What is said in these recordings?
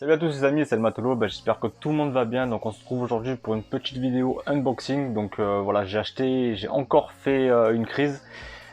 Salut à tous les amis, c'est le Matelo, j'espère que tout le monde va bien. Donc on se retrouve aujourd'hui pour une petite vidéo unboxing. Donc voilà, j'ai encore fait une crise.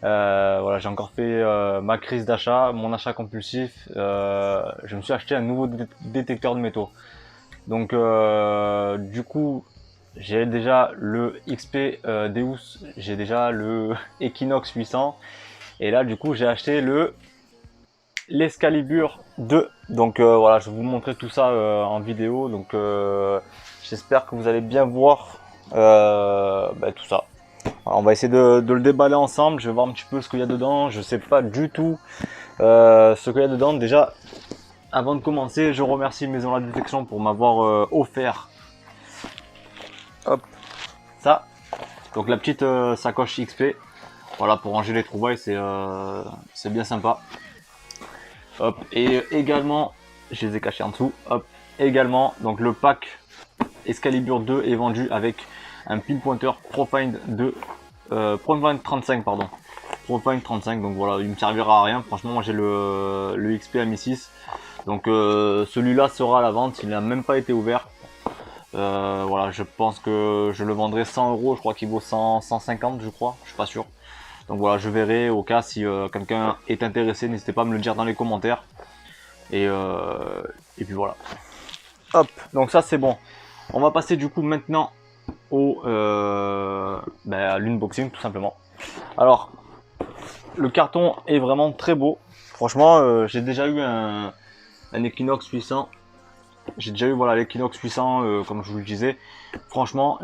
Voilà, j'ai encore fait ma crise d'achat, mon achat compulsif. Je me suis acheté un nouveau détecteur de métaux. Donc du coup, j'ai déjà le XP Deus, j'ai déjà le Equinox 800. Et là du coup j'ai acheté l'Excalibur 2. Donc voilà, je vais vous montrer tout ça en vidéo. Donc j'espère que vous allez bien voir tout ça. Alors, on va essayer de le déballer ensemble. Je vais voir un petit peu ce qu'il y a dedans. Je sais pas du tout ce qu'il y a dedans. Déjà, avant de commencer, je remercie Maison de la Détection pour m'avoir offert hop, ça. Donc la petite sacoche XP. Voilà, pour ranger les trouvailles, c'est bien sympa. Hop, et également, je les ai cachés en dessous. Hop, également, donc le pack Excalibur 2 est vendu avec un pinpointer Profind 2, Profind 35 pardon, Profind 35. Donc voilà, il me servira à rien. Franchement, moi j'ai le XP MI6. Donc celui-là sera à la vente. Il n'a même pas été ouvert. Voilà, je pense que je le vendrai 100 €. Je crois qu'il vaut 150, je crois. Je suis pas sûr. Donc voilà, je verrai au cas si quelqu'un est intéressé, n'hésitez pas à me le dire dans les commentaires. Et puis voilà. Hop, donc ça c'est bon. On va passer du coup maintenant à l'unboxing tout simplement. Alors, le carton est vraiment très beau. Franchement, j'ai déjà eu un Equinox 800. J'ai déjà eu voilà l'Equinox 800 comme je vous le disais. Franchement,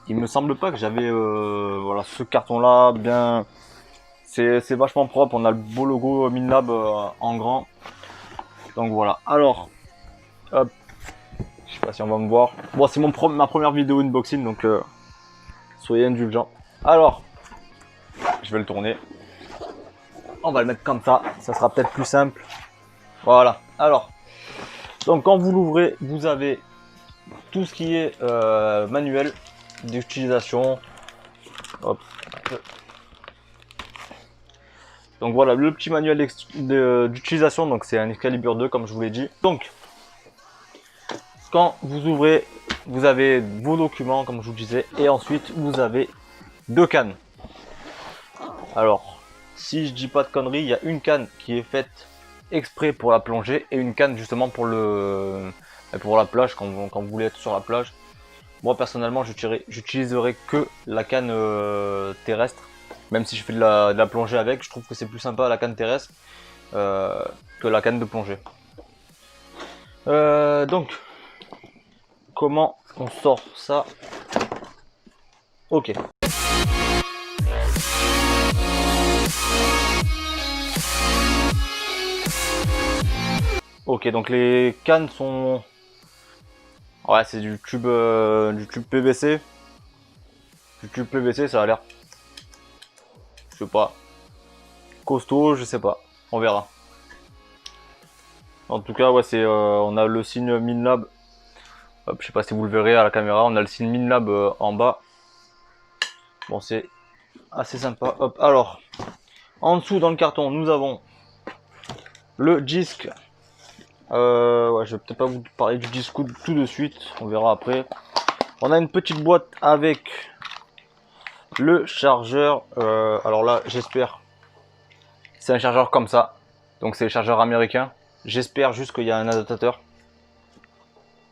il me semble pas que j'avais voilà ce carton là bien. C'est vachement propre. On a le beau logo Minlab en grand. Donc voilà. Alors, hop. Je sais pas si on va me voir. Bon, c'est ma première vidéo unboxing, donc soyez indulgents. Alors, je vais le tourner. On va le mettre comme ça. Ça sera peut-être plus simple. Voilà. Alors, donc quand vous l'ouvrez, vous avez tout ce qui est manuel d'utilisation. Hop. Donc voilà, le petit manuel d'utilisation. Donc c'est un Excalibur 2 comme je vous l'ai dit. Donc quand vous ouvrez, vous avez vos documents comme je vous disais, et ensuite vous avez deux cannes. Alors si je dis pas de conneries, il y a une canne qui est faite exprès pour la plongée et une canne justement pour la plage quand vous voulez être sur la plage. Moi personnellement j'utiliserai que la canne terrestre, même si je fais de la plongée avec. Je trouve que c'est plus sympa la canne terrestre que la canne de plongée. Donc comment on sort ça? Ok. Ok, donc les cannes sont... Ouais, c'est du tube PVC. Du tube PVC, ça a l'air... Je sais pas. Costaud, je sais pas. On verra. En tout cas, ouais, on a le signe Minlab. Hop, je sais pas si vous le verrez à la caméra. On a le signe Minlab en bas. Bon, c'est assez sympa. Hop, alors, en dessous dans le carton, nous avons le disque. Ouais, je vais peut-être pas vous parler du disque tout de suite. On verra après. On a une petite boîte avec le chargeur. Alors là, j'espère. C'est un chargeur comme ça. Donc c'est le chargeur américain. J'espère juste qu'il y a un adaptateur.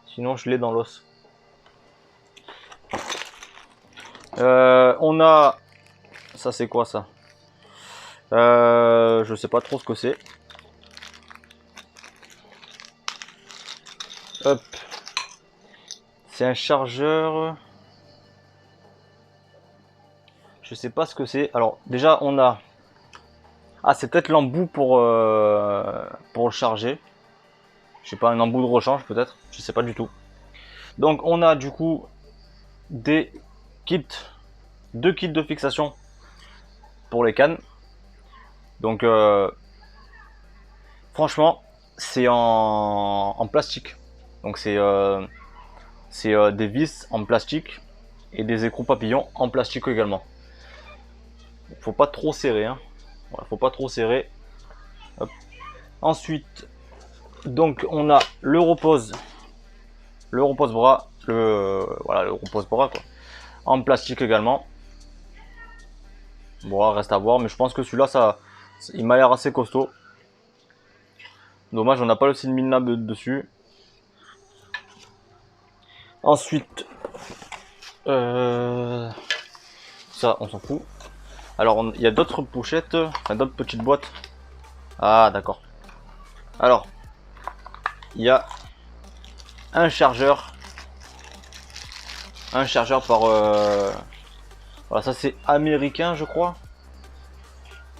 Sinon, je l'ai dans l'os. On a... Ça, c'est quoi ça? Je sais pas trop ce que c'est. Hop. C'est un chargeur. Je sais pas ce que c'est. Alors, déjà, on a... Ah, c'est peut-être l'embout pour le charger. Je sais pas, un embout de rechange peut-être. Je sais pas du tout. Donc, on a du coup des kits. Deux kits de fixation pour les cannes. Donc, franchement, c'est en plastique. Donc, c'est des vis en plastique et des écrous papillons en plastique également. Faut pas trop serrer, hein. Voilà, faut pas trop serrer. Hop. Ensuite, Donc on a le repose bras, voilà, le repose bras quoi, en plastique également. Bon, reste à voir, mais je pense que celui-là, il m'a l'air assez costaud. Dommage, on n'a pas le signe Milnab dessus. Ensuite, ça, on s'en fout. Alors, il y a d'autres pochettes, enfin d'autres petites boîtes. Ah, d'accord. Alors, il y a un chargeur par voilà, ça c'est américain je crois,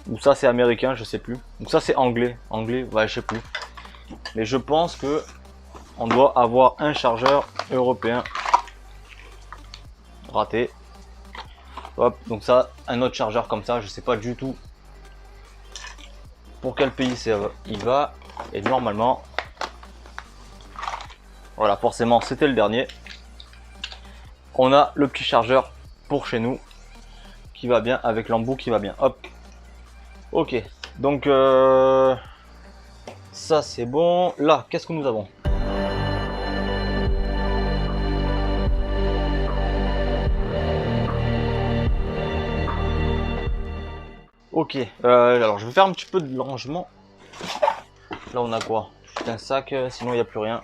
ou ça c'est américain, je sais plus, donc ça c'est anglais, ouais, je sais plus, mais je pense que on doit avoir un chargeur européen. Raté. Hop, donc ça, un autre chargeur comme ça, je sais pas du tout pour quel pays il va, et normalement voilà, forcément c'était le dernier. On a le petit chargeur pour chez nous qui va bien avec l'embout qui va bien. Hop. Ok. Donc ça c'est bon. Là, qu'est-ce que nous avons? Ok. Alors je vais faire un petit peu de rangement. Là on a quoi? Juste un sac, sinon il n'y a plus rien.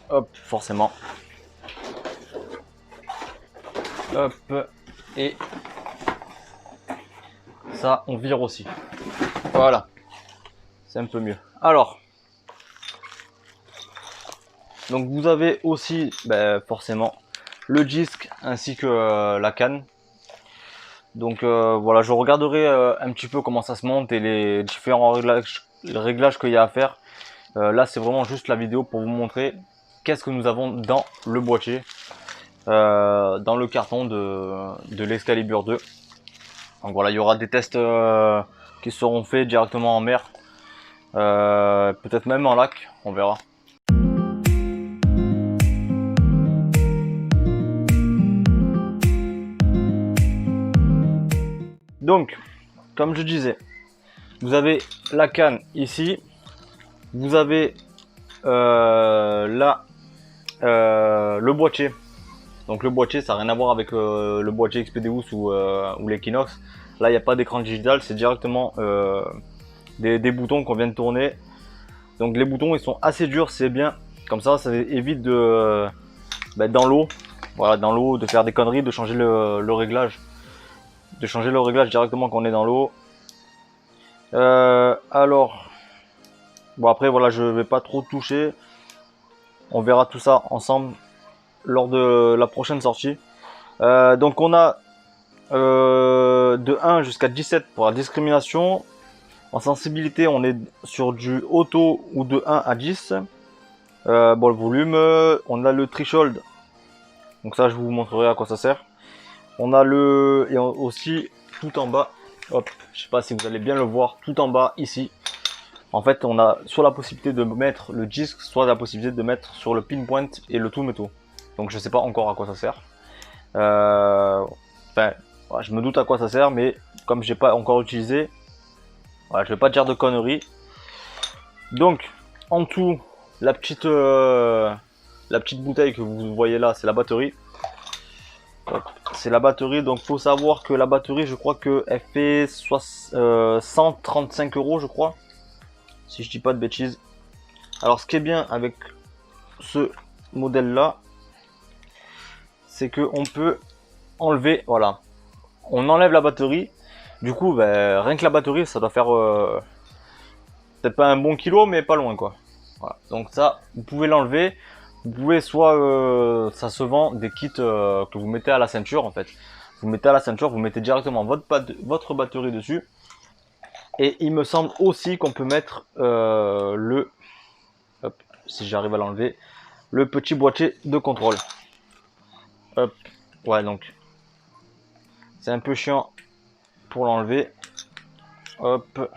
Hop, forcément. Hop, et ça on vire aussi. Voilà, c'est un peu mieux. Alors, donc vous avez aussi forcément le disque ainsi que la canne. Donc voilà, je regarderai un petit peu comment ça se monte et les différents réglages qu'il y a à faire. Là c'est vraiment juste la vidéo pour vous montrer qu'est-ce que nous avons dans le boîtier. Dans le carton de l'Excalibur 2. Donc voilà, il y aura des tests qui seront faits directement en mer, peut-être même en lac, on verra. Donc, comme je disais, vous avez la canne ici, vous avez là le boîtier. Donc le boîtier, ça n'a rien à voir avec le boîtier Expedéus ou l'Equinox. Là, il n'y a pas d'écran digital, c'est directement des boutons qu'on vient de tourner. Donc les boutons, ils sont assez durs, c'est bien. Comme ça évite de dans l'eau, voilà, dans l'eau, de faire des conneries, de changer le réglage, directement quand on est dans l'eau. Alors, bon après voilà, je vais pas trop toucher. On verra tout ça ensemble lors de la prochaine sortie. Donc on a de 1 jusqu'à 17 pour la discrimination. En sensibilité, on est sur du auto ou de 1 à 10. Bon, le volume, on a le threshold. Donc ça, je vous montrerai à quoi ça sert. On a et aussi tout en bas. Hop, je sais pas si vous allez bien le voir, tout en bas ici. En fait, on a soit la possibilité de mettre le disque, soit la possibilité de mettre sur le pinpoint et le tout métaux. Donc je sais pas encore à quoi ça sert. Enfin, je me doute à quoi ça sert, mais comme j'ai pas encore utilisé, voilà, je vais pas dire de conneries. Donc en tout, la petite bouteille que vous voyez là, c'est la batterie. C'est la batterie, donc faut savoir que la batterie, je crois qu'elle fait 135 €, je crois, si je dis pas de bêtises. Alors ce qui est bien avec ce modèle là, c'est que on peut enlever, voilà, on enlève la batterie. Du coup, rien que la batterie, ça doit faire peut-être pas un bon kilo, mais pas loin quoi. Voilà. Donc ça, vous pouvez l'enlever. Vous pouvez soit, ça se vend des kits que vous mettez à la ceinture en fait. Vous mettez à la ceinture, vous mettez directement votre batterie dessus. Et il me semble aussi qu'on peut mettre hop, si j'arrive à l'enlever, le petit boîtier de contrôle. Hop, ouais, donc c'est un peu chiant pour l'enlever. Hop,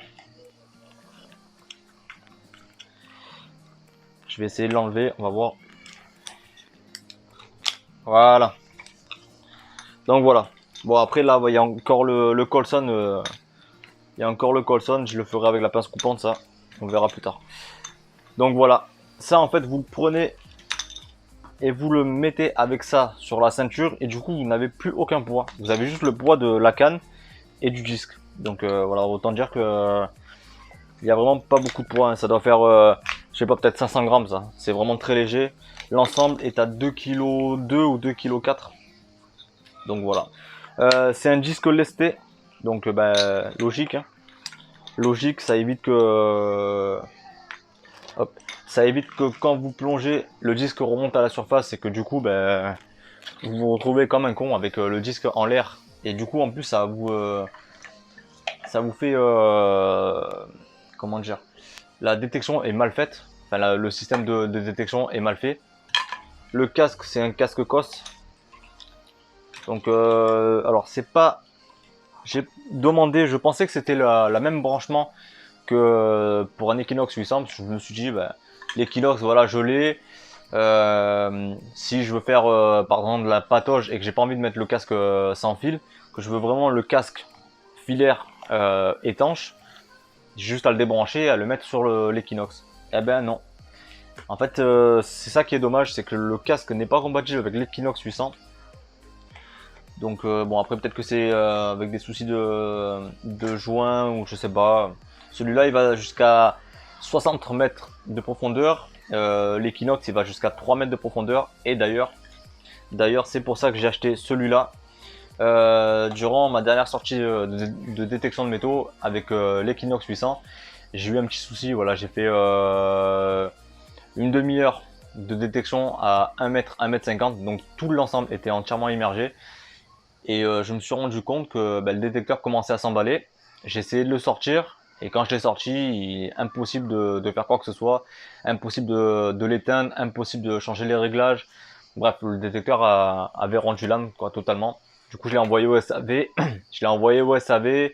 je vais essayer de l'enlever, on va voir. Voilà. Donc voilà. Bon après là, il y a encore le Colson. Il y a encore le Colson, je le ferai avec la pince coupante ça. On verra plus tard. Donc voilà, ça en fait vous le prenez et vous le mettez avec ça sur la ceinture et du coup vous n'avez plus aucun poids. Vous avez juste le poids de la canne et du disque. Donc voilà, autant dire que il n'y a vraiment pas beaucoup de poids, hein. Ça doit faire, je sais pas, peut-être 500 grammes ça. C'est vraiment très léger. L'ensemble est à 2,2 kg ou 2,4 kg. Donc voilà. C'est un disque lesté. Donc logique. Hein. Logique, ça évite que... hop, ça évite que quand vous plongez, le disque remonte à la surface et que du coup, vous vous retrouvez comme un con avec le disque en l'air. Et du coup, en plus, ça vous fait... comment dire, la détection est mal faite, enfin le système de détection est mal fait. Le casque, c'est un casque COS. Donc alors c'est pas, j'ai demandé, je pensais que c'était la même branchement que pour un Equinox 800, parce que je me suis dit l'Equinox, voilà, je l'ai. Si je veux faire par exemple de la patauge et que j'ai pas envie de mettre le casque sans fil, que je veux vraiment le casque filaire étanche, j'ai juste à le débrancher et à le mettre sur l'Equinox. Eh ben non. En fait, c'est ça qui est dommage, c'est que le casque n'est pas compatible avec l'Equinox 800. Donc bon, après peut-être que c'est avec des soucis de joint ou je sais pas. Celui-là il va jusqu'à 60 mètres de profondeur. L'Equinox il va jusqu'à 3 mètres de profondeur. Et d'ailleurs c'est pour ça que j'ai acheté celui-là. Durant ma dernière sortie de détection de métaux avec l'Equinox 800, j'ai eu un petit souci. Voilà, j'ai fait une demi-heure de détection à 1 mètre, 1 mètre 50. Donc tout l'ensemble était entièrement immergé. Et je me suis rendu compte que le détecteur commençait à s'emballer. J'ai essayé de le sortir. Et quand je l'ai sorti, il est impossible de faire quoi que ce soit. Impossible de l'éteindre. Impossible de changer les réglages. Bref, le détecteur avait rendu l'âme quoi, totalement. Du coup, je l'ai envoyé au SAV. Je l'ai envoyé au SAV.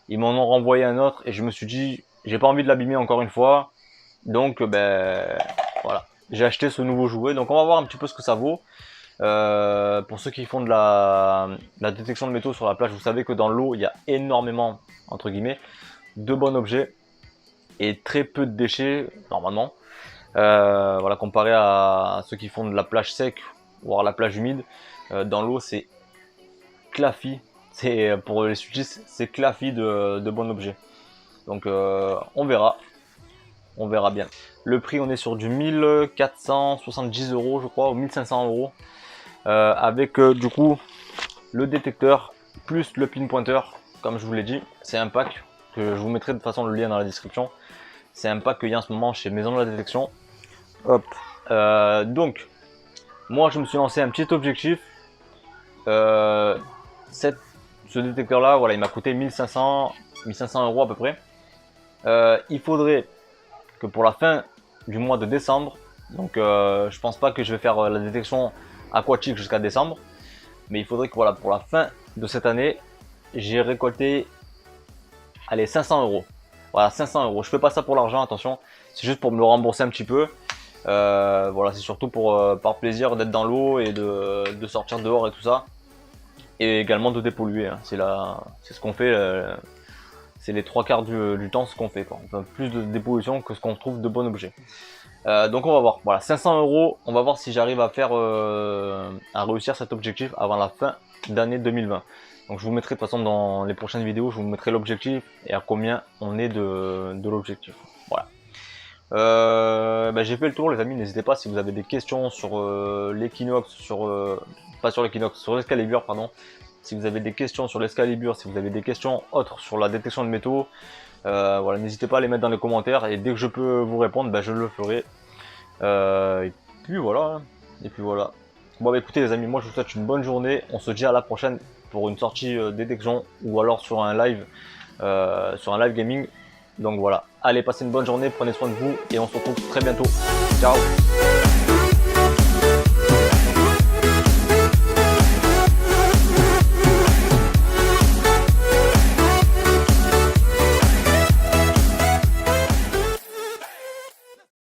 Ils m'en ont renvoyé un autre. Et je me suis dit, j'ai pas envie de l'abîmer encore une fois. Donc, voilà. J'ai acheté ce nouveau jouet. Donc, on va voir un petit peu ce que ça vaut. Pour ceux qui font de la détection de métaux sur la plage, vous savez que dans l'eau, il y a énormément, entre guillemets, de bons objets et très peu de déchets, normalement. Voilà, comparé à ceux qui font de la plage sec, voire la plage humide, dans l'eau, c'est claffi. Pour les sudistes, c'est claffi de bons objets. Donc, on verra. On verra bien. Le prix, on est sur du 1470 €, je crois, ou 1500 €. Avec du coup le détecteur plus le pin pointeur, comme je vous l'ai dit. C'est un pack que je vous mettrai de toute façon le lien dans la description. C'est un pack qu'il y a en ce moment chez Maison de la Détection. Hop. Donc, moi je me suis lancé un petit objectif. Ce détecteur là, voilà, il m'a coûté 1500 € à peu près. Il faudrait que pour la fin du mois de décembre, donc je pense pas que je vais faire la détection aquatique jusqu'à décembre, mais il faudrait que voilà, pour la fin de cette année, j'ai récolté, allez, 500 €. Voilà, 500 €. Je fais pas ça pour l'argent, attention, c'est juste pour me le rembourser un petit peu. Voilà, c'est surtout pour par plaisir d'être dans l'eau et de sortir dehors et tout ça, et également de dépolluer. Hein. C'est ce qu'on fait. C'est les 3/4 du temps ce qu'on fait, quoi. On fait plus de dépollution que ce qu'on trouve de bons objets. Donc on va voir, voilà, 500 €, on va voir si j'arrive à faire à réussir cet objectif avant la fin d'année 2020. Donc je vous mettrai de toute façon dans les prochaines vidéos, je vous mettrai l'objectif et à combien on est de l'objectif. Voilà. J'ai fait le tour les amis, n'hésitez pas si vous avez des questions sur l'Equinox, pas sur l'Equinox, sur l'Excalibur pardon. Si vous avez des questions sur l'Excalibur, si vous avez des questions autres sur la détection de métaux, voilà, n'hésitez pas à les mettre dans les commentaires et dès que je peux vous répondre, je le ferai. Et puis voilà. Bon écoutez les amis, moi je vous souhaite une bonne journée. On se dit à la prochaine pour une sortie détection ou alors sur un live gaming. Donc voilà, allez, passez une bonne journée, prenez soin de vous et on se retrouve très bientôt. Ciao.